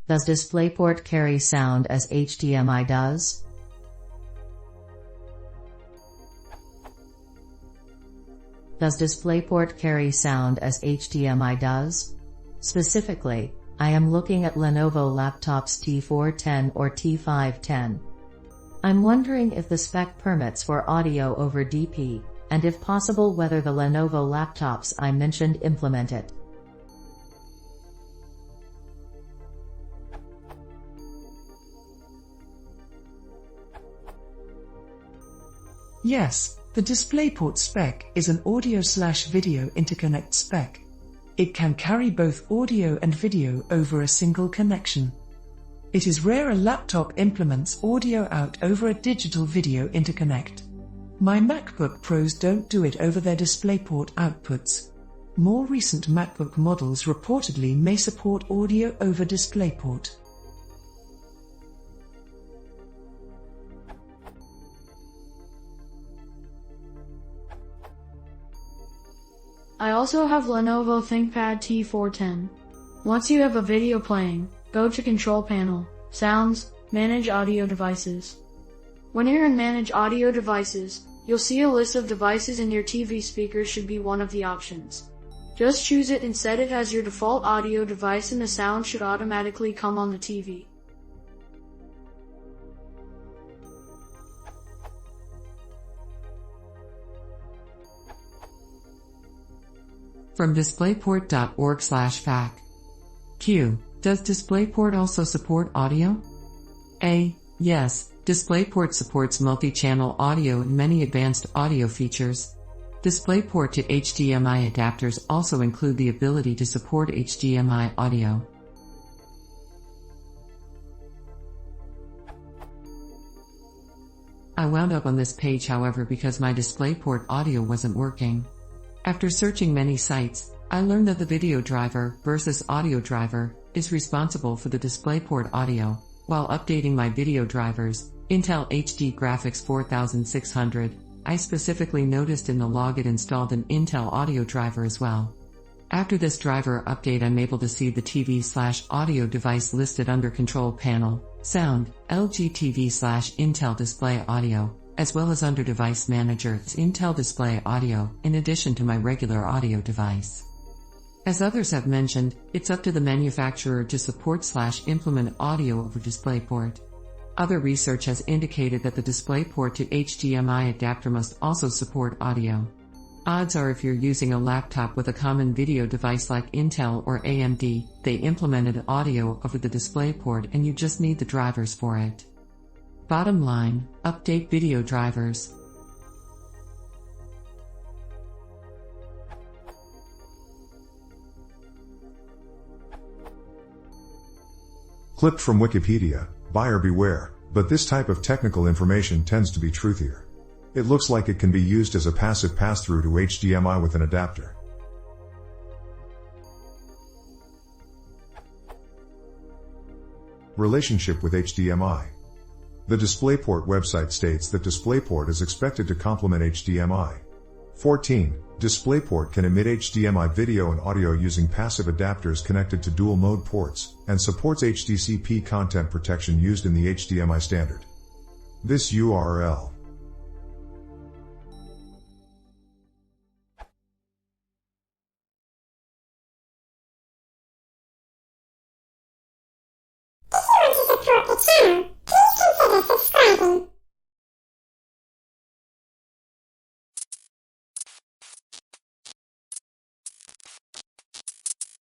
Does DisplayPort carry sound as HDMI does? Does DisplayPort carry sound as HDMI does? Specifically, I am looking at Lenovo laptops T410 or T510. I'm wondering if the spec permits for audio over DP, and if possible whether the Lenovo laptops I mentioned implement it. Yes, the DisplayPort spec is an audio/video interconnect spec. It can carry both audio and video over a single connection. It is rare a laptop implements audio out over a digital video interconnect. My MacBook Pros don't do it over their DisplayPort outputs. More recent MacBook models reportedly may support audio over DisplayPort. I also have Lenovo ThinkPad T410. Once you have a video playing, go to Control Panel, Sounds, Manage Audio Devices. When you're in Manage Audio Devices, you'll see a list of devices and your TV speakers should be one of the options. Just choose it and set it as your default audio device and the sound should automatically come on the TV. From DisplayPort.org/fac. Q. Does DisplayPort also support audio? A. Yes, DisplayPort supports multi-channel audio and many advanced audio features. DisplayPort to HDMI adapters also include the ability to support HDMI audio. I wound up on this page however because my DisplayPort audio wasn't working. After searching many sites, I learned that the video driver versus audio driver is responsible for the DisplayPort audio. While updating my video drivers, Intel HD Graphics 4600, I specifically noticed in the log it installed an Intel audio driver as well. After this driver update I'm able to see the TV/audio device listed under Control Panel, Sound, LG TV/Intel Display Audio, as well as under Device Manager it's Intel Display Audio, in addition to my regular audio device. As others have mentioned, it's up to the manufacturer to support/implement audio over DisplayPort. Other research has indicated that the DisplayPort to HDMI adapter must also support audio. Odds are if you're using a laptop with a common video device like Intel or AMD, they implemented audio over the DisplayPort and you just need the drivers for it. Bottom line, update video drivers. Clip from Wikipedia, buyer beware, but this type of technical information tends to be truthier. It looks like it can be used as a passive pass-through to HDMI with an adapter. Relationship with HDMI. The DisplayPort website states that DisplayPort is expected to complement HDMI. 14. DisplayPort can emit HDMI video and audio using passive adapters connected to dual-mode ports, and supports HDCP content protection used in the HDMI standard. This URL. If you want to support the channel, please consider subscribing.